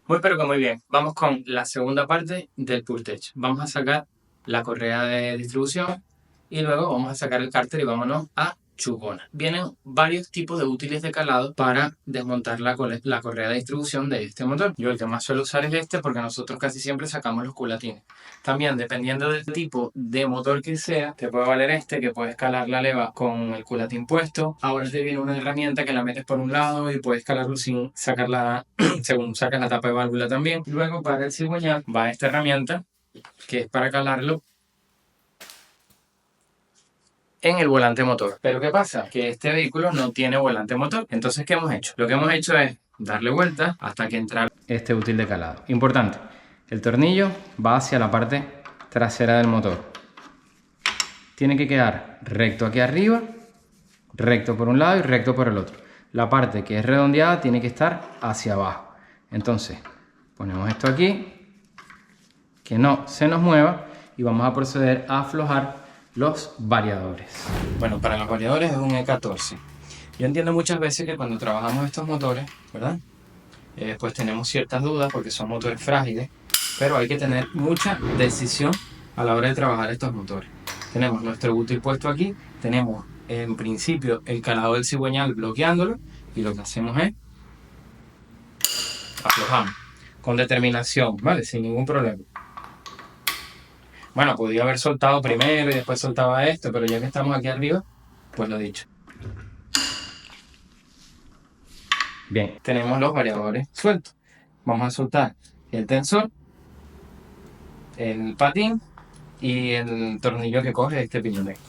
Muy pero que muy bien. Vamos con la segunda parte del pull tech. Vamos a sacar la correa de distribución y luego vamos a sacar el cárter y vámonos a chupona. Vienen varios tipos de útiles de calado para desmontar la correa de distribución de este motor. Yo el que más suelo usar es este porque nosotros casi siempre sacamos los culatines. También dependiendo del tipo de motor que sea, te puede valer este que puedes calar la leva con el culatín puesto. Ahora te viene una herramienta que la metes por un lado y puedes calarlo sin sacarla según sacas la tapa de válvula también. Luego para el cigüeñal va esta herramienta que es para calarlo en el volante motor. Pero ¿qué pasa? Que este vehículo no tiene volante motor. Entonces, ¿qué hemos hecho? Lo que hemos hecho es darle vuelta hasta que entra este útil de calado. Importante, el tornillo va hacia la parte trasera del motor. Tiene que quedar recto aquí arriba, recto por un lado y recto por el otro. La parte que es redondeada tiene que estar hacia abajo. Entonces, ponemos esto aquí, que no se nos mueva y vamos a proceder a aflojar los variadores. Bueno, para los variadores es un E14. Yo entiendo muchas veces que cuando trabajamos estos motores, ¿verdad? Pues tenemos ciertas dudas porque son motores frágiles, pero hay que tener mucha decisión a la hora de trabajar estos motores. Tenemos nuestro útil puesto aquí, tenemos en principio el calado del cigüeñal bloqueándolo y lo que hacemos es aflojamos con determinación, ¿vale? Sin ningún problema. Bueno, podía haber soltado primero y después soltaba esto, pero ya que estamos aquí arriba, pues lo dicho. Bien, tenemos los variadores sueltos. Vamos a soltar el tensor, el patín y el tornillo que coge este piñón de aquí.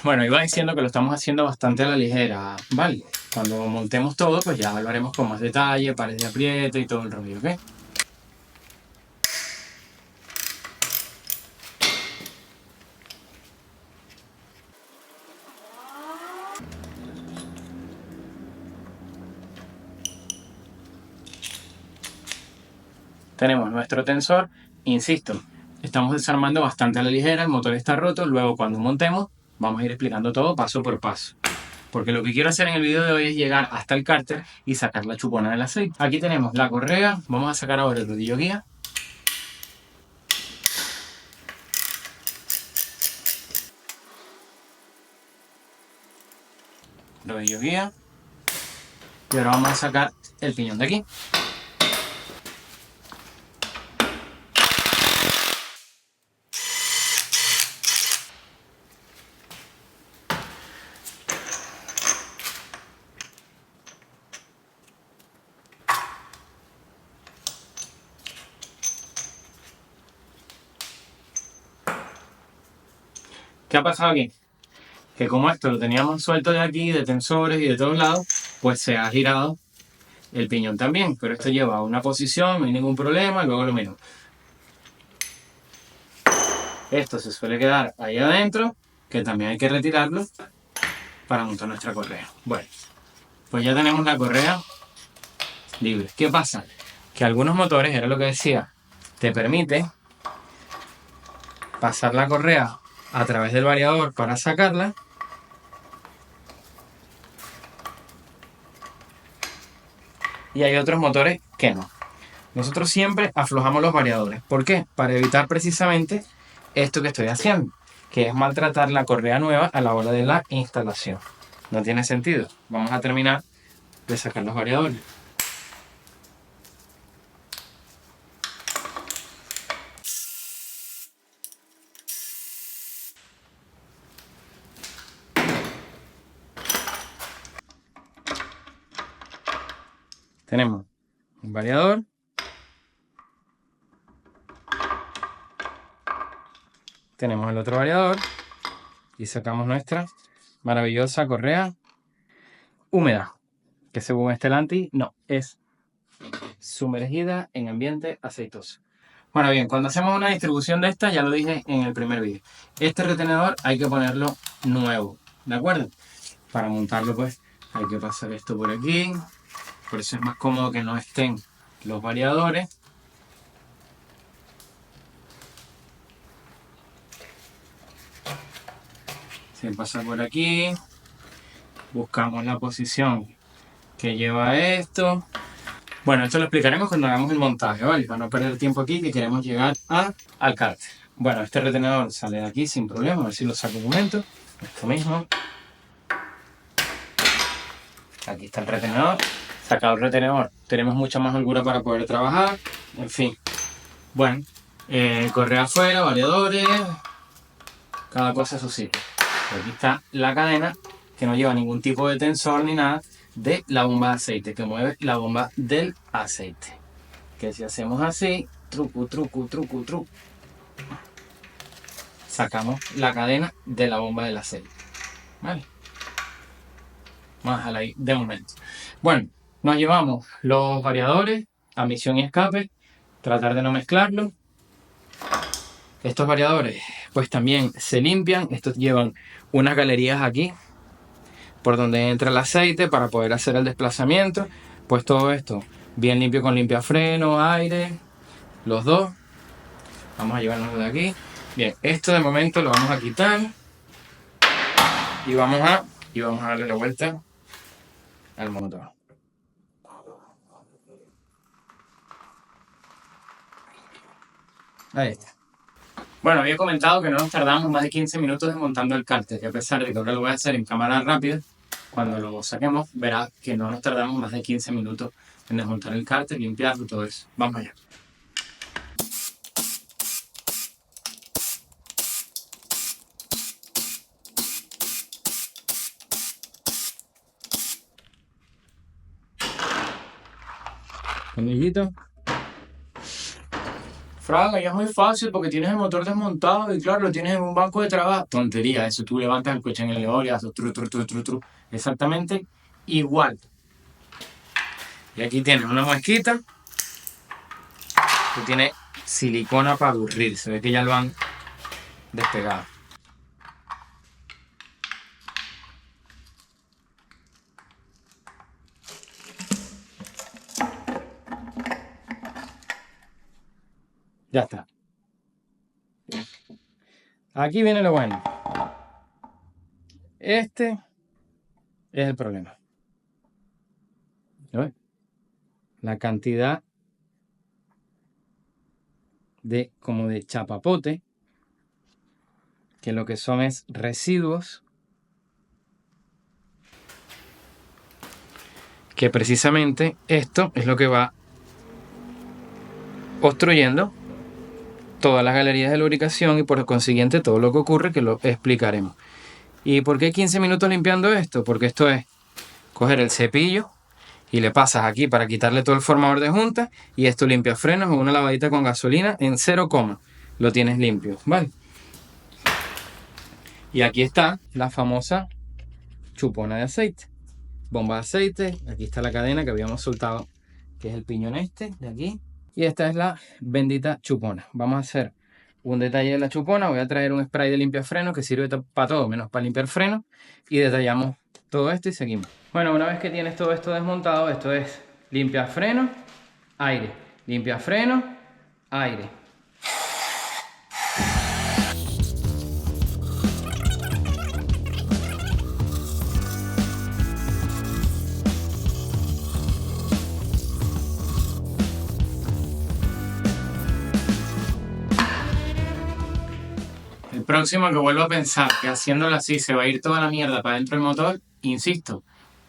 Bueno, iba diciendo que lo estamos haciendo bastante a la ligera, ¿vale? Cuando montemos todo, pues ya lo haremos con más detalle, pares de apriete y todo el rollo, ¿ok? Tenemos nuestro tensor, insisto, estamos desarmando bastante a la ligera, el motor está roto, luego cuando montemos vamos a ir explicando todo paso por paso. Porque lo que quiero hacer en el video de hoy es llegar hasta el cárter y sacar la chupona del aceite. Aquí tenemos la correa, vamos a sacar ahora el rodillo guía. Rodillo guía. Y ahora vamos a sacar el piñón de aquí. ¿Qué ha pasado aquí? Que como esto lo teníamos suelto de aquí, de tensores y de todos lados, pues se ha girado el piñón también. Pero esto lleva a una posición, no hay ningún problema, luego lo mismo. Esto se suele quedar ahí adentro, que también hay que retirarlo para montar nuestra correa. Bueno, pues ya tenemos la correa libre. ¿Qué pasa? Que algunos motores, era lo que decía, te permite pasar la correa a través del variador para sacarla. Y hay otros motores que no. Nosotros siempre aflojamos los variadores. ¿Por qué? Para evitar precisamente esto que estoy haciendo, que es maltratar la correa nueva a la hora de la instalación. No tiene sentido. Vamos a terminar de sacar los variadores. Tenemos un variador. Tenemos el otro variador. Y sacamos nuestra maravillosa correa húmeda. Que según Stellantis, no, es sumergida en ambiente aceitoso. Bueno, bien, cuando hacemos una distribución de esta, ya lo dije en el primer vídeo, este retenedor hay que ponerlo nuevo, ¿de acuerdo? Para montarlo, pues, hay que pasar esto por aquí. Por eso es más cómodo que no estén los variadores. Se pasa por aquí. Buscamos la posición que lleva esto. Bueno, esto lo explicaremos cuando hagamos el montaje, ¿vale? Para no perder tiempo aquí, que queremos llegar al cárter. Bueno, este retenedor sale de aquí sin problema, a ver si lo saco un momento. Esto mismo. Aquí está el retenedor. Sacado el retenedor, tenemos mucha más holgura para poder trabajar. En fin. Bueno, correa afuera, variadores. Cada cosa a su sitio. Aquí está la cadena, que no lleva ningún tipo de tensor ni nada, de la bomba de aceite, que mueve la bomba del aceite. Que si hacemos así, truco, sacamos la cadena de la bomba del aceite. ¿Vale? Vamos a dejarla ahí de momento. Bueno, nos llevamos los variadores, admisión y escape, tratar de no mezclarlo. Estos variadores pues también se limpian, estos llevan unas galerías aquí por donde entra el aceite para poder hacer el desplazamiento. Pues todo esto bien limpio con limpiafreno, aire, los dos. Vamos a llevarnos de aquí. Bien, esto de momento lo vamos a quitar y vamos a darle la vuelta al motor. Ahí está. Bueno, había comentado que no nos tardamos más de 15 minutos desmontando el cárter, y a pesar de que ahora lo voy a hacer en cámara rápida, cuando lo saquemos verás que no nos tardamos más de 15 minutos en desmontar el cárter, limpiarlo y todo eso. Vamos allá. Tornillito. Fraga, ya es muy fácil porque tienes el motor desmontado y claro, lo tienes en un banco de trabajo. Tontería, eso tú levantas el coche en el elevador y haces tru. Exactamente igual. Y aquí tienes una muesquita que tiene silicona para aburrir. Se ve que ya lo han despegado. Ya está. Aquí viene lo bueno. Este es el problema. ¿Ves? La cantidad como de chapapote, que lo que son es residuos, que precisamente esto es lo que va obstruyendo todas las galerías de lubricación y por consiguiente todo lo que ocurre, que lo explicaremos. ¿Y por qué 15 minutos limpiando esto? Porque esto es coger el cepillo y le pasas aquí para quitarle todo el formador de junta y esto limpia frenos o una lavadita con gasolina en 0, lo tienes limpio, ¿vale? Y aquí está la famosa chupona de aceite, bomba de aceite. Aquí está la cadena que habíamos soltado, que es el piñón este de aquí. Y esta es la bendita chupona. Vamos a hacer un detalle de la chupona. Voy a traer un spray de limpiafreno que sirve para todo, menos para limpiar frenos. Y detallamos todo esto y seguimos. Bueno, una vez que tienes todo esto desmontado, esto es limpiafreno, aire. Limpiafreno, aire. El próximo que vuelvo a pensar que haciéndolo así se va a ir toda la mierda para dentro del motor, insisto,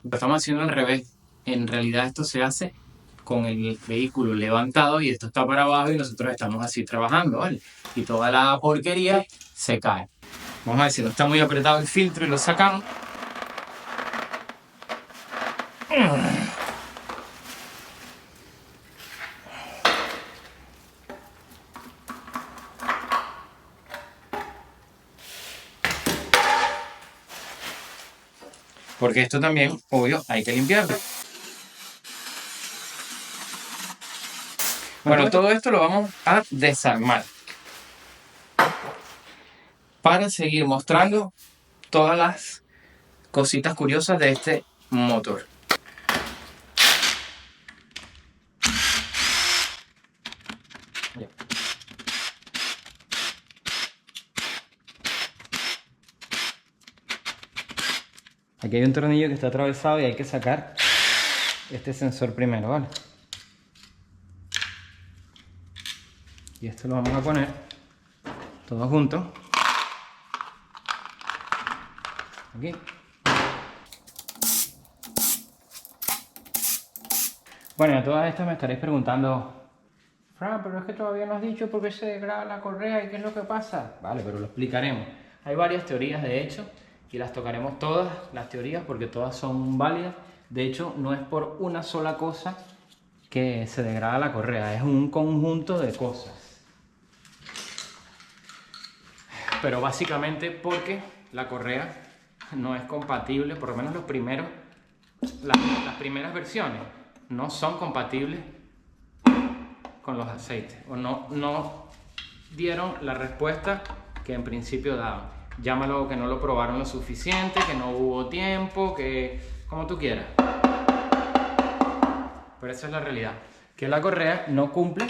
lo estamos haciendo al revés. En realidad esto se hace con el vehículo levantado y esto está para abajo y nosotros estamos así trabajando, ¿vale? Y toda la porquería se cae. Vamos a ver si no está muy apretado el filtro y lo sacamos. Porque esto también, obvio, hay que limpiarlo. Bueno, todo esto lo vamos a desarmar para seguir mostrando todas las cositas curiosas de este motor. Aquí hay un tornillo que está atravesado y hay que sacar este sensor primero, ¿vale? Y esto lo vamos a poner todo junto. Aquí. Bueno, a todas estas me estaréis preguntando, Fran, pero es que todavía no has dicho por qué se degrada la correa y qué es lo que pasa. Vale, pero lo explicaremos. Hay varias teorías, de hecho, y las tocaremos todas, las teorías, porque todas son válidas. De hecho, no es por una sola cosa que se degrada la correa, es un conjunto de cosas. Pero básicamente porque la correa no es compatible, por lo menos las primeras versiones no son compatibles con los aceites, o no dieron la respuesta que en principio daban. Llámalo que no lo probaron lo suficiente, que no hubo tiempo, que como tú quieras. Pero esa es la realidad, que la correa no cumple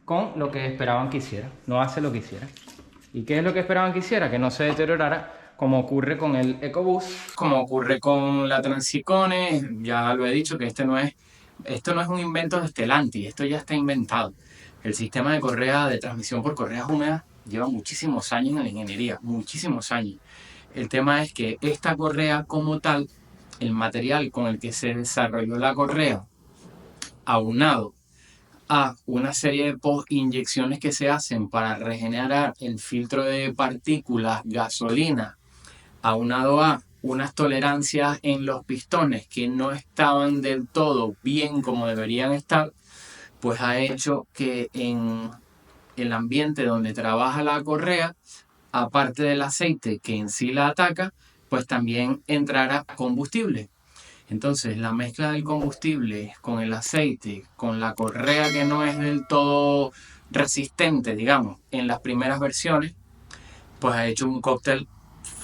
con lo que esperaban que hiciera, no hace lo que hiciera. ¿Y qué es lo que esperaban que hiciera? Que no se deteriorara, como ocurre con el EcoBoost, como ocurre con la Transicone. Ya lo he dicho que esto no es un invento de Stellantis, esto ya está inventado. El sistema de correa de transmisión por correas húmedas lleva muchísimos años en la ingeniería, muchísimos años. El tema es que esta correa como tal, el material con el que se desarrolló la correa, aunado a una serie de post-inyecciones que se hacen para regenerar el filtro de partículas, gasolina, aunado a unas tolerancias en los pistones que no estaban del todo bien como deberían estar, pues ha hecho que en el ambiente donde trabaja la correa, aparte del aceite que en sí la ataca, pues también entrará combustible. Entonces la mezcla del combustible con el aceite, con la correa que no es del todo resistente, digamos, en las primeras versiones, pues ha hecho un cóctel,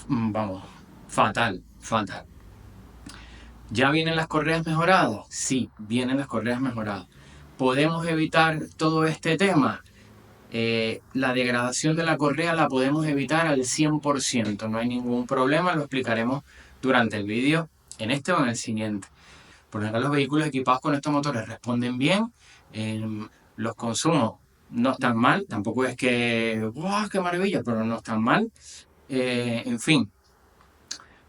vamos, fatal. ¿Ya vienen las correas mejoradas? Sí, vienen las correas mejoradas. ¿Podemos evitar todo este tema? La degradación de la correa la podemos evitar al 100%, no hay ningún problema, lo explicaremos durante el vídeo, en este o en el siguiente. Por ejemplo, los vehículos equipados con estos motores responden bien, los consumos no están mal, tampoco es que ¡wow, qué maravilla!, pero no están mal. En fin,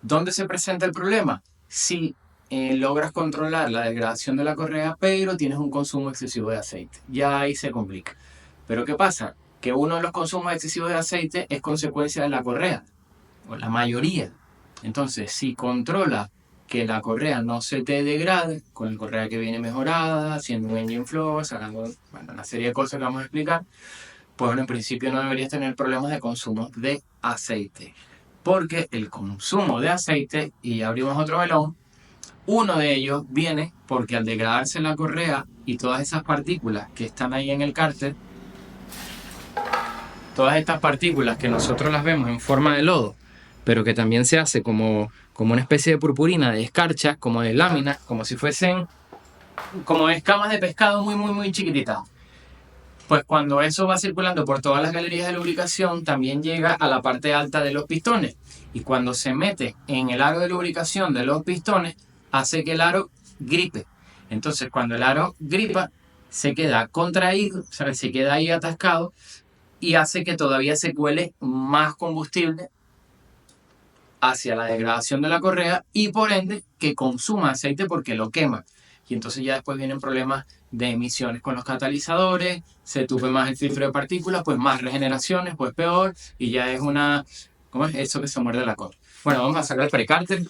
¿dónde se presenta el problema? Si logras controlar la degradación de la correa, pero tienes un consumo excesivo de aceite, ya ahí se complica. Pero ¿qué pasa? Que uno de los consumos excesivos de aceite es consecuencia de la correa, o la mayoría. Entonces, si controla que la correa no se te degrade, con la correa que viene mejorada, haciendo un engine flow, sacando una serie de cosas que vamos a explicar, pues bueno, en principio no deberías tener problemas de consumo de aceite. Porque el consumo de aceite, y abrimos otro melón, uno de ellos viene porque al degradarse la correa y todas esas partículas que están ahí en el cárter, todas estas partículas que nosotros las vemos en forma de lodo, pero que también se hace como una especie de purpurina, de escarcha, como de láminas, como si fuesen como escamas de pescado muy chiquititas. Pues cuando eso va circulando por todas las galerías de lubricación, también llega a la parte alta de los pistones. Y cuando se mete en el aro de lubricación de los pistones, hace que el aro gripe. Entonces, cuando el aro gripa, se queda contraído, o sea, se queda ahí atascado, y hace que todavía se cuele más combustible hacia la degradación de la correa y por ende que consuma aceite porque lo quema. Y entonces ya después vienen problemas de emisiones con los catalizadores, se tupe más el filtro de partículas, pues más regeneraciones, pues peor, y ya es una... ¿Cómo es eso que se muerde la cola? Bueno, vamos a sacar el precárter.